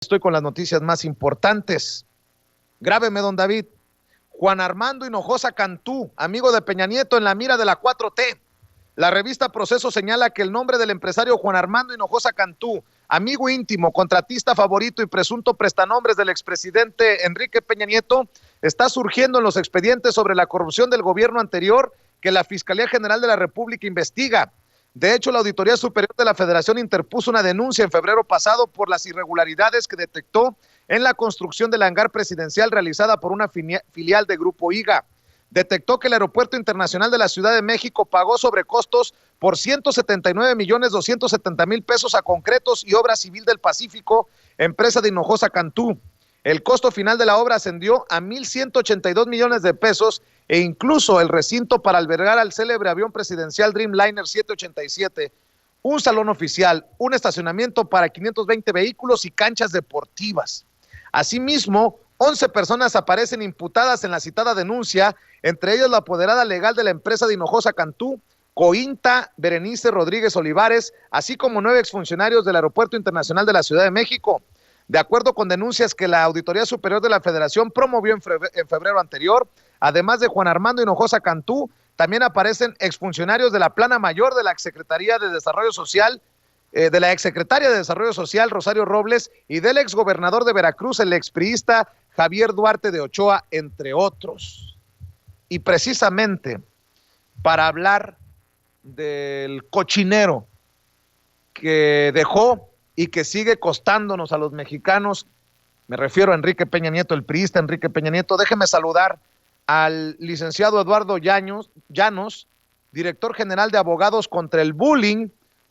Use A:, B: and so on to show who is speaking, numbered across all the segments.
A: Estoy con las noticias más importantes. Grábeme, don David. Juan Armando Hinojosa Cantú, amigo de Peña Nieto en la mira de la 4T. La revista Proceso señala que el nombre del empresario Juan Armando Hinojosa Cantú, amigo íntimo, contratista favorito y presunto prestanombres del expresidente Enrique Peña Nieto, está surgiendo en los expedientes sobre la corrupción del gobierno anterior que la Fiscalía General de la República investiga. De hecho, la Auditoría Superior de la Federación interpuso una denuncia en febrero pasado por las irregularidades que detectó en la construcción del hangar presidencial realizada por una filial de Grupo IGA. Detectó que el Aeropuerto Internacional de la Ciudad de México pagó sobrecostos por 179,270,000 pesos a Concretos y Obra Civil del Pacífico, empresa de Hinojosa Cantú. El costo final de la obra ascendió a 1,182 millones de pesos e incluso el recinto para albergar al célebre avión presidencial Dreamliner 787, un salón oficial, un estacionamiento para 520 vehículos y canchas deportivas. Asimismo, 11 personas aparecen imputadas en la citada denuncia, entre ellas la apoderada legal de la empresa de Hinojosa Cantú, Cointa Berenice Rodríguez Olivares, así como 9 exfuncionarios del Aeropuerto Internacional de la Ciudad de México. De acuerdo con denuncias que la Auditoría Superior de la Federación promovió en febrero anterior, además de Juan Armando Hinojosa Cantú, también aparecen exfuncionarios de la Plana Mayor de la Secretaría de Desarrollo Social, de la exsecretaria de Desarrollo Social, Rosario Robles, y del exgobernador de Veracruz, el expriista Javier Duarte de Ochoa, entre otros. Y precisamente para hablar del cochinero que dejó y que sigue costándonos a los mexicanos, me refiero a Enrique Peña Nieto, el priista Enrique Peña Nieto, déjeme saludar al licenciado Eduardo Llanos, director general de Abogados contra el Bullying,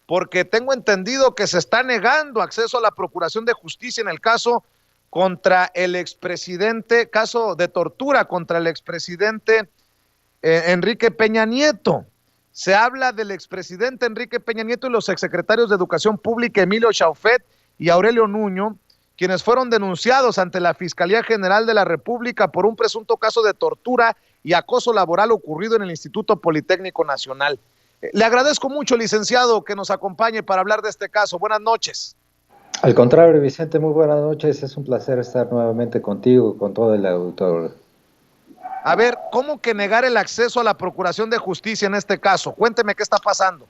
A: porque tengo entendido que se está negando acceso a la Procuración de Justicia en el caso contra el expresidente, caso de tortura contra el expresidente Enrique Peña Nieto. Se habla del expresidente Enrique Peña Nieto y los exsecretarios de Educación Pública Emilio Chaufet y Aurelio Nuño, quienes fueron denunciados ante la Fiscalía General de la República por un presunto caso de tortura y acoso laboral ocurrido en el Instituto Politécnico Nacional. Le agradezco mucho, licenciado, que nos acompañe para hablar de este caso. Buenas noches.
B: Al contrario, Vicente, muy buenas noches. Es un placer estar nuevamente contigo, con todo el auditorio.
A: A ver, ¿cómo que negar el acceso a la Procuración de Justicia en este caso? Cuénteme qué está pasando.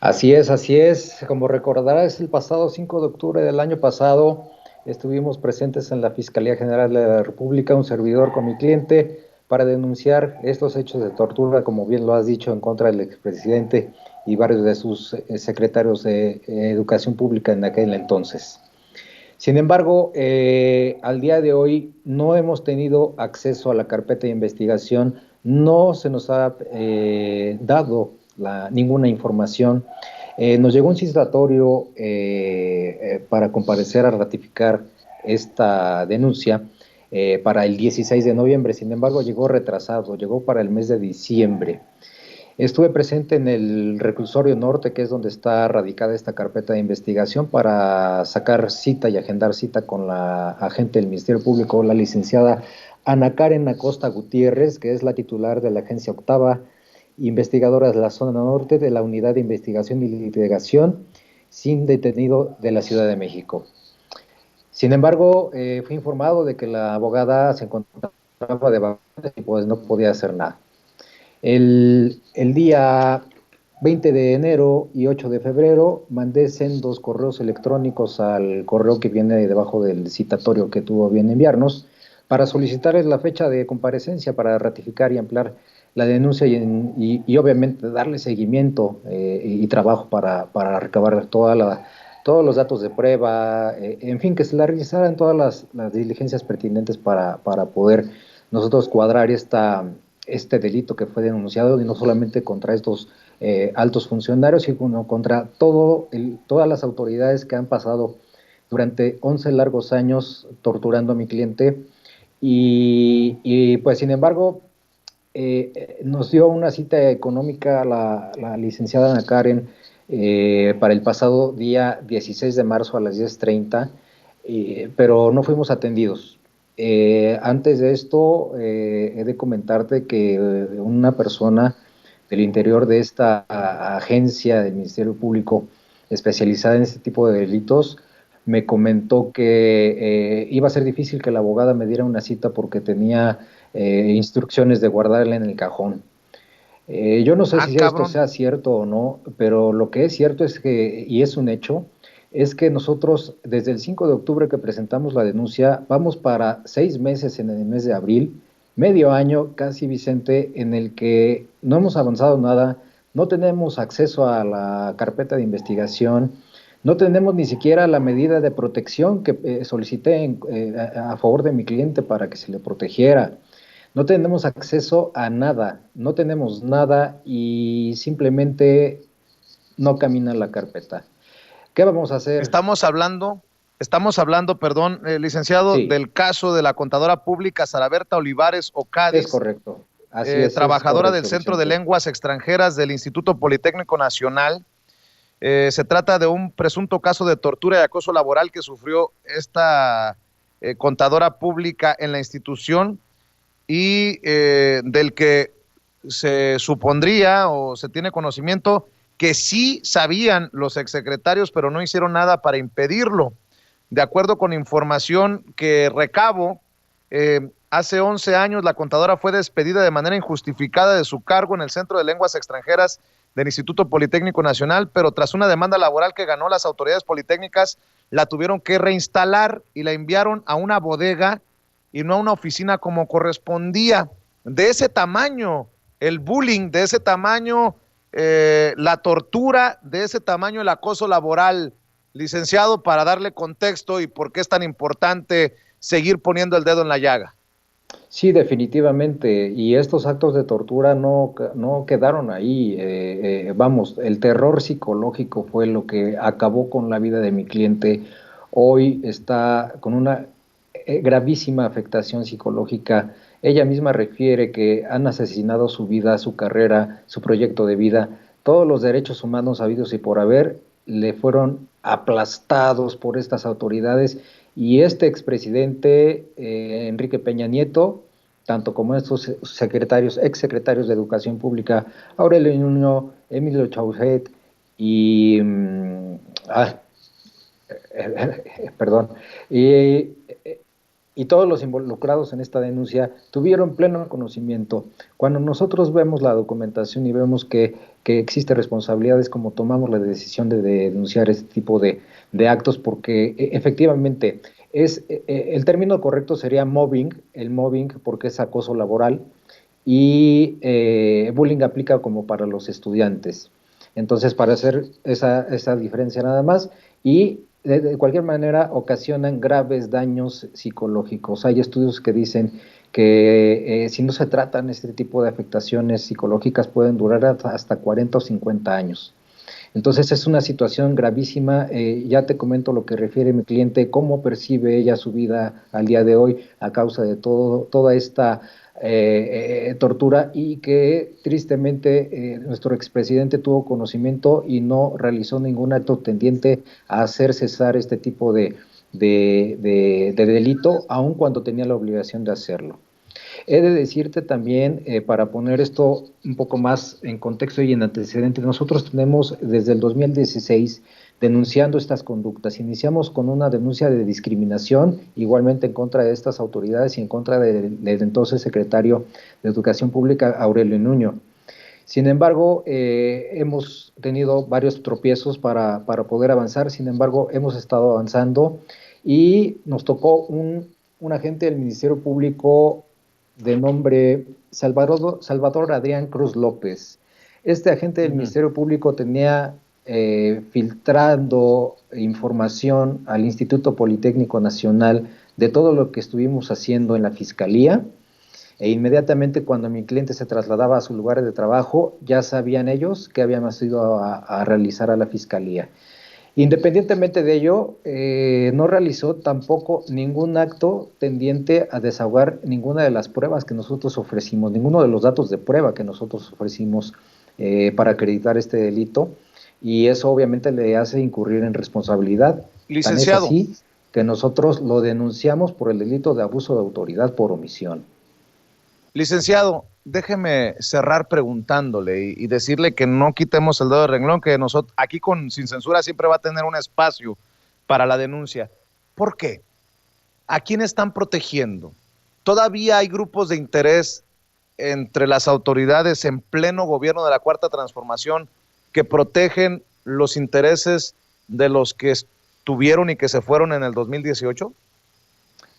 B: Así es, así es. Como recordarás, el pasado 5 de octubre del año pasado estuvimos presentes en la Fiscalía General de la República, un servidor con mi cliente, para denunciar estos hechos de tortura, como bien lo has dicho, en contra del expresidente y varios de sus secretarios de Educación Pública en aquel entonces. Sin embargo, al día de hoy no hemos tenido acceso a la carpeta de investigación, no se nos ha dado ninguna información. Nos llegó un citatorio para comparecer a ratificar esta denuncia para el 16 de noviembre, sin embargo llegó retrasado, llegó para el mes de diciembre. Estuve presente en el reclusorio norte, que es donde está radicada esta carpeta de investigación, para sacar cita y agendar cita con la agente del Ministerio Público, la licenciada Ana Karen Acosta Gutiérrez, que es la titular de la Agencia Octava, investigadora de la zona norte de la Unidad de Investigación y Litigación sin detenido de la Ciudad de México. Sin embargo, fui informado de que la abogada se encontraba de vacaciones y pues no podía hacer nada. El día 20 de enero y 8 de febrero mandé sendos correos electrónicos al correo que viene debajo del citatorio que tuvo bien enviarnos para solicitarles la fecha de comparecencia para ratificar y ampliar la denuncia y obviamente darle seguimiento y trabajo para recabar todos los datos de prueba, en fin, que se le realizaran todas las diligencias pertinentes para poder nosotros cuadrar este delito que fue denunciado, y no solamente contra estos altos funcionarios, sino contra todas las autoridades que han pasado durante 11 largos años torturando a mi cliente. Y pues, sin embargo, nos dio una cita económica la licenciada Ana Karen para el pasado día 16 de marzo a las 10:30, pero no fuimos atendidos. Antes de esto, he de comentarte que una persona del interior de esta agencia del Ministerio Público especializada en este tipo de delitos me comentó que iba a ser difícil que la abogada me diera una cita porque tenía instrucciones de guardarla en el cajón. Yo no sé
A: Ah,
B: si esto
A: cabrón.
B: sea cierto o no, pero lo que es cierto es que, y es un hecho, es que nosotros desde el 5 de octubre que presentamos la denuncia, vamos para 6 meses en el mes de abril, medio año casi, Vicente, en el que no hemos avanzado nada, no tenemos acceso a la carpeta de investigación, no tenemos ni siquiera la medida de protección que solicité a favor de mi cliente para que se le protegiera. No tenemos acceso a nada, no tenemos nada y simplemente no camina la carpeta. ¿Qué vamos a hacer?
A: Estamos hablando, perdón, licenciado,
B: Sí,
A: del caso de la contadora pública Sara Berta Olivares
B: es
A: Ocadiz,
B: correcto. Así es
A: trabajadora del
B: correcto,
A: Centro de
B: Vicente.
A: Lenguas Extranjeras del Instituto Politécnico Nacional. Se trata de un presunto caso de tortura y acoso laboral que sufrió esta contadora pública en la institución y del que se supondría o se tiene conocimiento que sí sabían los exsecretarios, pero no hicieron nada para impedirlo. De acuerdo con información que recabo, hace 11 años la contadora fue despedida de manera injustificada de su cargo en el Centro de Lenguas Extranjeras del Instituto Politécnico Nacional, pero tras una demanda laboral que ganó, las autoridades politécnicas la tuvieron que reinstalar y la enviaron a una bodega y no a una oficina como correspondía. De ese tamaño, el bullying, de ese tamaño, la tortura, de ese tamaño, el acoso laboral. Licenciado, para darle contexto y por qué es tan importante seguir poniendo el dedo en la llaga.
B: Sí, definitivamente. Y estos actos de tortura no quedaron ahí. Vamos, el terror psicológico fue lo que acabó con la vida de mi cliente. Hoy está con una gravísima afectación psicológica. Ella misma refiere que han asesinado su vida, su carrera, su proyecto de vida. Todos los derechos humanos habidos y por haber le fueron aplastados por estas autoridades y este expresidente, Enrique Peña Nieto, tanto como estos secretarios, exsecretarios de Educación Pública, Aurelio Nuño, Emilio Chauset y, ah, perdón, y, y todos los involucrados en esta denuncia tuvieron pleno conocimiento. Cuando nosotros vemos la documentación y vemos que existe responsabilidades, como tomamos la decisión de denunciar este tipo de actos, porque efectivamente el término correcto sería mobbing, el mobbing porque es acoso laboral, y bullying aplica como para los estudiantes. Entonces, para hacer esa diferencia nada más, y de cualquier manera ocasionan graves daños psicológicos. Hay estudios que dicen que si no se tratan este tipo de afectaciones psicológicas pueden durar hasta 40 o 50 años. Entonces es una situación gravísima. Ya te comento lo que refiere mi cliente, cómo percibe ella su vida al día de hoy a causa de toda esta tortura y que tristemente nuestro expresidente tuvo conocimiento y no realizó ningún acto tendiente a hacer cesar este tipo de delito, aun cuando tenía la obligación de hacerlo. He de decirte también, para poner esto un poco más en contexto y en antecedentes, nosotros tenemos desde el 2016 denunciando estas conductas. Iniciamos con una denuncia de discriminación, igualmente en contra de estas autoridades y en contra del entonces secretario de Educación Pública, Aurelio Nuño. Sin embargo, hemos tenido varios tropiezos para poder avanzar, sin embargo, hemos estado avanzando y nos tocó un agente del Ministerio Público de nombre Salvador Adrián Cruz López. Este agente del Ministerio Público tenía filtrando información al Instituto Politécnico Nacional de todo lo que estuvimos haciendo en la Fiscalía, e inmediatamente cuando mi cliente se trasladaba a su lugar de trabajo, ya sabían ellos que habíamos ido a realizar a la Fiscalía. Independientemente de ello, no realizó tampoco ningún acto tendiente a desahogar ninguna de las pruebas que nosotros ofrecimos, ninguno de los datos de prueba que nosotros ofrecimos para acreditar este delito, y eso obviamente le hace incurrir en responsabilidad. Tan es
A: Licenciado,
B: así que nosotros lo denunciamos por el delito de abuso de autoridad por omisión.
A: licenciado, déjeme cerrar preguntándole y decirle que no quitemos el dedo del renglón, que nosotros aquí con Sin Censura siempre va a tener un espacio para la denuncia. ¿Por qué? ¿A quién están protegiendo? Todavía hay grupos de interés entre las autoridades en pleno gobierno de la Cuarta Transformación que protegen los intereses de los que estuvieron y que se fueron en el 2018?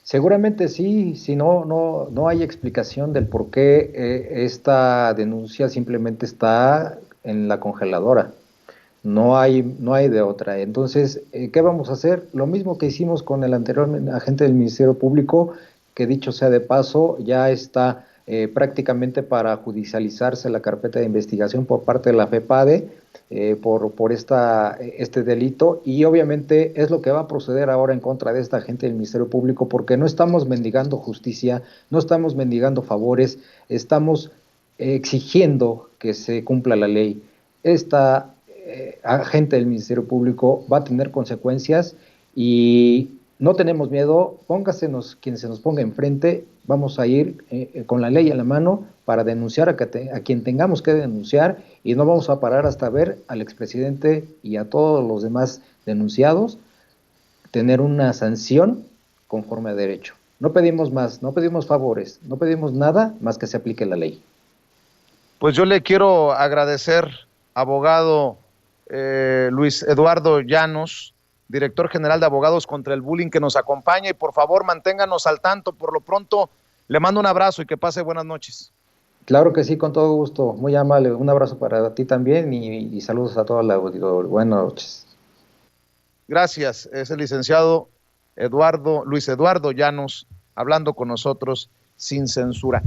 B: Seguramente sí, si no hay explicación del por qué esta denuncia simplemente está en la congeladora. No hay de otra. Entonces, ¿qué vamos a hacer? Lo mismo que hicimos con el anterior agente del Ministerio Público, que dicho sea de paso, ya está prácticamente para judicializarse la carpeta de investigación por parte de la FEPADE por este delito, y obviamente es lo que va a proceder ahora en contra de esta agente del Ministerio Público, porque no estamos mendigando justicia, no estamos mendigando favores, estamos exigiendo que se cumpla la ley. Esta agente del Ministerio Público va a tener consecuencias y no tenemos miedo. Póngasenos quien se nos ponga enfrente, vamos a ir con la ley en la mano para denunciar a quien tengamos que denunciar, y no vamos a parar hasta ver al expresidente y a todos los demás denunciados tener una sanción conforme a derecho. No pedimos más, no pedimos favores, no pedimos nada más que se aplique la ley.
A: Pues yo le quiero agradecer, abogado Luis Eduardo Llanos, director general de Abogados contra el Bullying, que nos acompaña, y por favor manténganos al tanto. Por lo pronto, le mando un abrazo y que pase buenas noches.
B: Claro que sí, con todo gusto, muy amable. Un abrazo para ti también y saludos a toda la auditoría. Buenas noches.
A: Gracias, es el licenciado Luis Eduardo Llanos, hablando con nosotros sin censura.